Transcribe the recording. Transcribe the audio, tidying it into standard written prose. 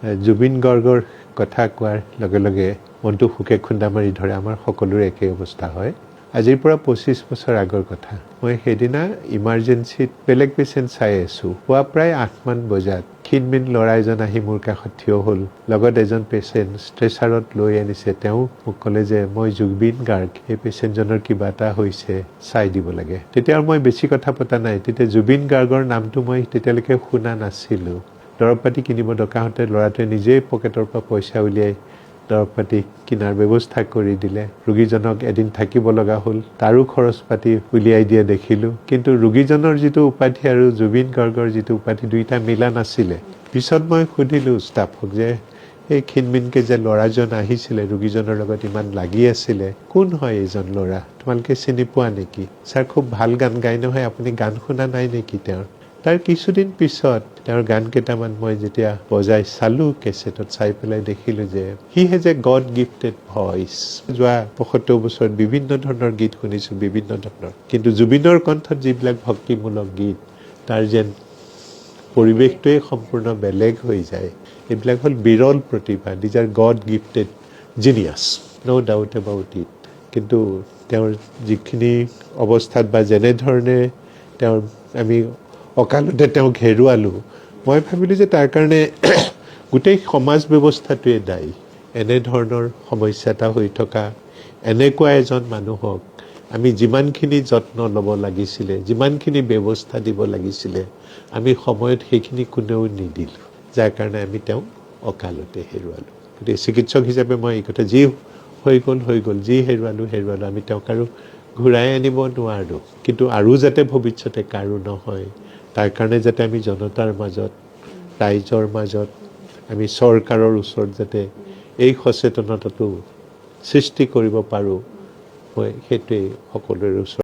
জুবিন গাৰ্গৰ কথা কোৱাৰ লগে লগে মনটো সুকে খুন্দা মাৰি ধৰে। আমাৰ সকলোৰে একেই অৱস্থা হয়। আজিৰ পৰা 25 বছৰ আগৰ কথা। মই সেইদিনা ইমাৰ্জেঞ্চিত বেলেগ পেচেণ্ট চাই আছোঁ। পুৱা প্ৰায় 8 মান বজাত ক্ষীণমিন ল'ৰা এজন আহি মোৰ কাষত থিয় হ'ল। লগত এজন পেচেণ্ট ষ্ট্ৰেচাৰত লৈ আনিছে। তেওঁ মোক ক'লে যে মই জুবিন গাৰ্গ, এই পেচেণ্টজনৰ কিবা এটা হৈছে, চাই দিব লাগে। তেতিয়া মই বেছি কথা পতা নাই। তেতিয়া জুবিন গাৰ্গৰ নামটো মই তেতিয়ালৈকে শুনা নাছিলোঁ। দৰৱ পাতি কিনিব দৰকাৰ হওঁতে ল'ৰাটোৱে নিজেই পকেটৰ পৰা পইচা উলিয়াই দৰৱ পাতি কিনাৰ ব্যৱস্থা কৰি দিলে। ৰোগীজনক এদিন থাকিব লগা হ'ল, তাৰো খৰচ পাতি উলিয়াই দিয়া দেখিলোঁ। কিন্তু ৰোগীজনৰ যিটো উপাধি আৰু জুবিন গাৰ্গৰ যিটো উপাধি, দুইটা মিলা নাছিলে। পিছত মই সুধিলোঁ ষ্টাফক যে এই ক্ষীণমিনকৈ যে ল'ৰাজন আহিছিলে, ৰোগীজনৰ লগত ইমান লাগি আছিলে, কোন হয় এইজন ল'ৰা, তোমালোকে চিনি পোৱা নেকি? ছাৰ, খুব ভাল গান গায় নহয়, আপুনি গান শুনা নাই নেকি তেওঁৰ? তাৰ কিছুদিন পিছত তেওঁৰ গান কেইটামান মই যেতিয়া বজাই চালোঁ কেছেটত, চাই পেলাই দেখিলোঁ যে he has a god gifted voice. যোৱা 75 বছৰত বিভিন্ন ধৰণৰ গীত শুনিছোঁ, বিভিন্ন ধৰণৰ। কিন্তু জুবিনৰ কণ্ঠত যিবিলাক ভক্তিমূলক গীত, তাৰ যেন পৰিৱেশটোৱে সম্পূৰ্ণ বেলেগ হৈ যায়। এইবিলাক হ'ল বিৰল প্ৰতিভা। These are God gifted genius, no' doubt about it. কিন্তু তেওঁৰ যিখিনি অৱস্থাত বা যেনেধৰণে আমি অকালতে তেওঁক হেৰুৱালোঁ, মই ভাবিলোঁ যে তাৰ কাৰণে গোটেই সমাজ ব্যৱস্থাটোৱে দায়ী। এনেধৰণৰ সমস্যা এটা হৈ থকা এনেকুৱা এজন মানুহক আমি যিমানখিনি যত্ন ল'ব লাগিছিলে, যিমানখিনি ব্যৱস্থা দিব লাগিছিলে, আমি সময়ত সেইখিনি কোনেও নিদিলোঁ। যাৰ কাৰণে আমি তেওঁক অকালতে হেৰুৱালোঁ। গতিকে চিকিৎসক হিচাপে মই এই কথা, যি হৈ গ'ল, যি হেৰুৱালোঁ, আমি তেওঁক আৰু ঘূৰাই আনিব নোৱাৰোঁ। কিন্তু আৰু যাতে ভৱিষ্যতে কাৰো নহয়, তাৰ কাৰণে যাতে আমি জনতাৰ মাজত, ৰাইজৰ মাজত, আমি চৰকাৰৰ ওচৰত যাতে এই সচেতনতাটো সৃষ্টি কৰিব পাৰোঁ, মই সেইটোৱেই সকলোৰে ওচৰত